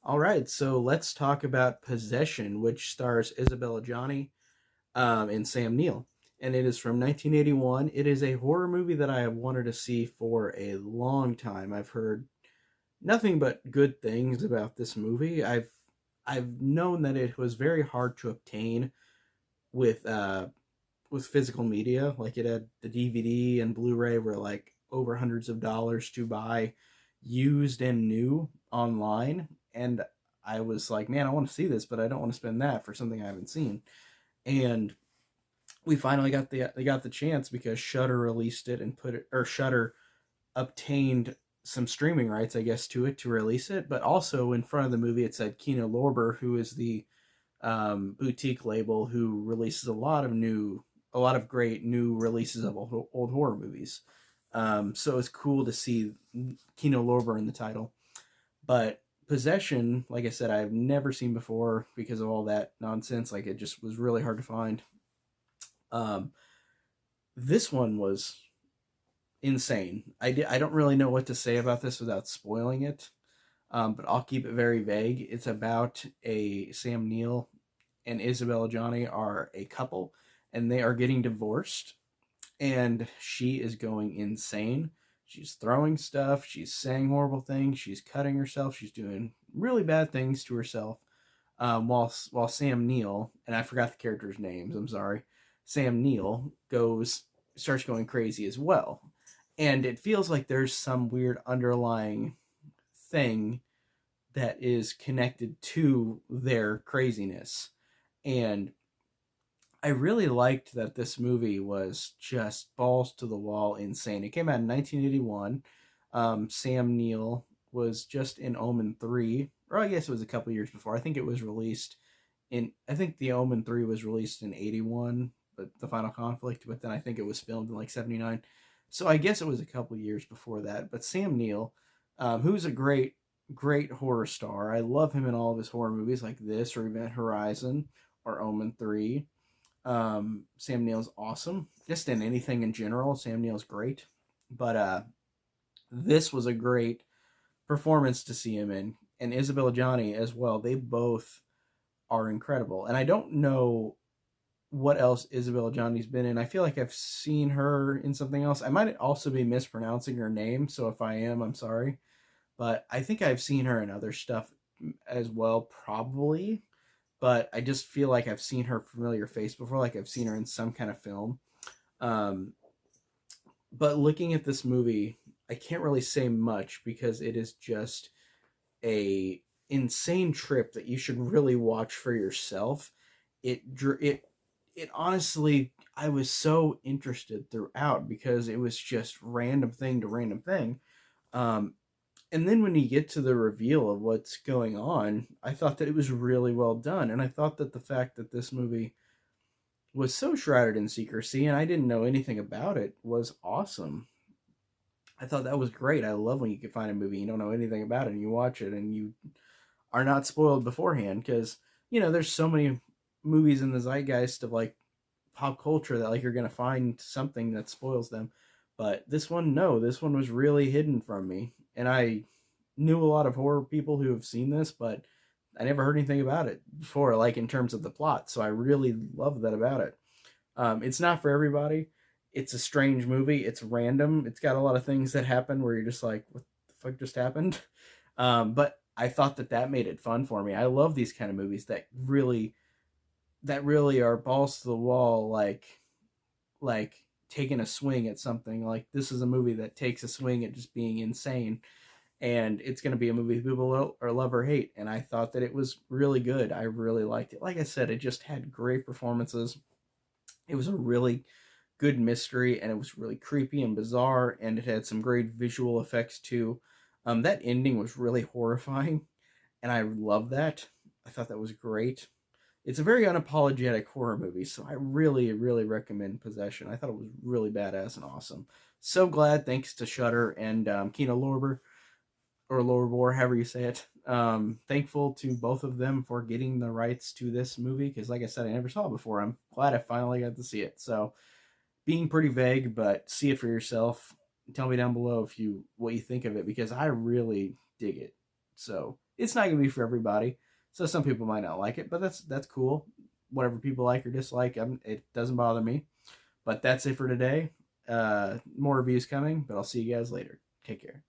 All right, so let's talk about Possession, which stars Isabella Johnny and Sam Neill. And it is from 1981. It is a horror movie that I have wanted to see for a long time. I've heard nothing but good things about this movie. I've known that it was very hard to obtain with with physical media. Like it had the DVD and Blu-ray were like over hundreds of dollars to buy used and new online. And I was like, man, I want to see this, but I don't want to spend that for something I haven't seen. And we finally got the chance because Shutter released it and put it, or Shutter obtained some streaming rights, I guess, to it to release it. But also in front of the movie, it said Kino Lorber, who is the boutique label who releases a lot of great new releases of old horror movies. So it's cool to see Kino Lorber in the title. But Possession, like I said, I've never seen before because of all that nonsense. Like it just was really hard to find. Um, this one was insane. I don't really know what to say about this without spoiling it. But I'll keep it very vague. It's about a Sam Neill and Isabella Johnny are a couple, and they are getting divorced. And she is going insane. She's throwing stuff. She's saying horrible things. She's cutting herself. She's doing really bad things to herself. While Sam Neill, and I forgot the characters' names. I'm sorry. Sam Neill starts going crazy as well, and it feels like there's some weird underlying thing that is connected to their craziness. And I really liked that this movie was just balls to the wall insane. It came out in 1981. Sam Neill was just in Omen 3, or I guess it was a couple years before. I think it was released I think the Omen 3 was released in 81, but the Final Conflict, but then I think it was filmed in like 79. So I guess it was a couple years before that. But Sam Neill, who's a great horror star. I love him in all of his horror movies like this or Event Horizon or Omen 3. Sam Neill's awesome. Just in anything in general, Sam Neill's great. But this was a great performance to see him in. And Isabella Johnny as well. They both are incredible. And I don't know what else Isabella Johnny's been in. I feel like I've seen her in something else. I might also be mispronouncing her name, so if I am, I'm sorry. But I think I've seen her in other stuff as well, probably. But I just feel like I've seen her familiar face before, like I've seen her in some kind of film. Um, but looking at this movie, I can't really say much because it is just a insane trip that you should really watch for yourself. It it honestly, I was so interested throughout because it was just random thing to random thing. Um, and then when you get to the reveal of what's going on, I thought that it was really well done, and I thought that the fact that this movie was so shrouded in secrecy and I didn't know anything about it was awesome. I thought that was great. I love when you can find a movie you don't know anything about it and you watch it and you are not spoiled beforehand because there's so many movies in the zeitgeist of like pop culture that like you're gonna find something that spoils them. But this one, no, this one was really hidden from me, and I knew a lot of horror people who have seen this, but I never heard anything about it before, like in terms of the plot. So I really love that about it. It's not for everybody. It's a strange movie. It's random. It's got a lot of things that happen where you're just like, what the fuck just happened? But I thought that that made it fun for me. I love these kind of movies that really are balls to the wall, like taking a swing at something. Like this is a movie that takes a swing at just being insane, and it's going to be a movie people or love or hate. And I thought that it was really good. I really liked it. Like I said, it just had great performances. It was a really good mystery, and it was really creepy and bizarre, and it had some great visual effects too. That ending was really horrifying, and I love that. I thought that was great. It's a very unapologetic horror movie, so I really, really recommend Possession. I thought it was really badass and awesome. So glad, thanks to Shutter and Kino Lorber, or Lorber, however you say it. Thankful to both of them for getting the rights to this movie, because like I said, I never saw it before. I'm glad I finally got to see it. So, being pretty vague, but see it for yourself. Tell me down below what you think of it, because I really dig it. So, it's not gonna be for everybody. So some people might not like it, but that's cool. Whatever people like or dislike, it doesn't bother me. But that's it for today. More reviews coming, but I'll see you guys later. Take care.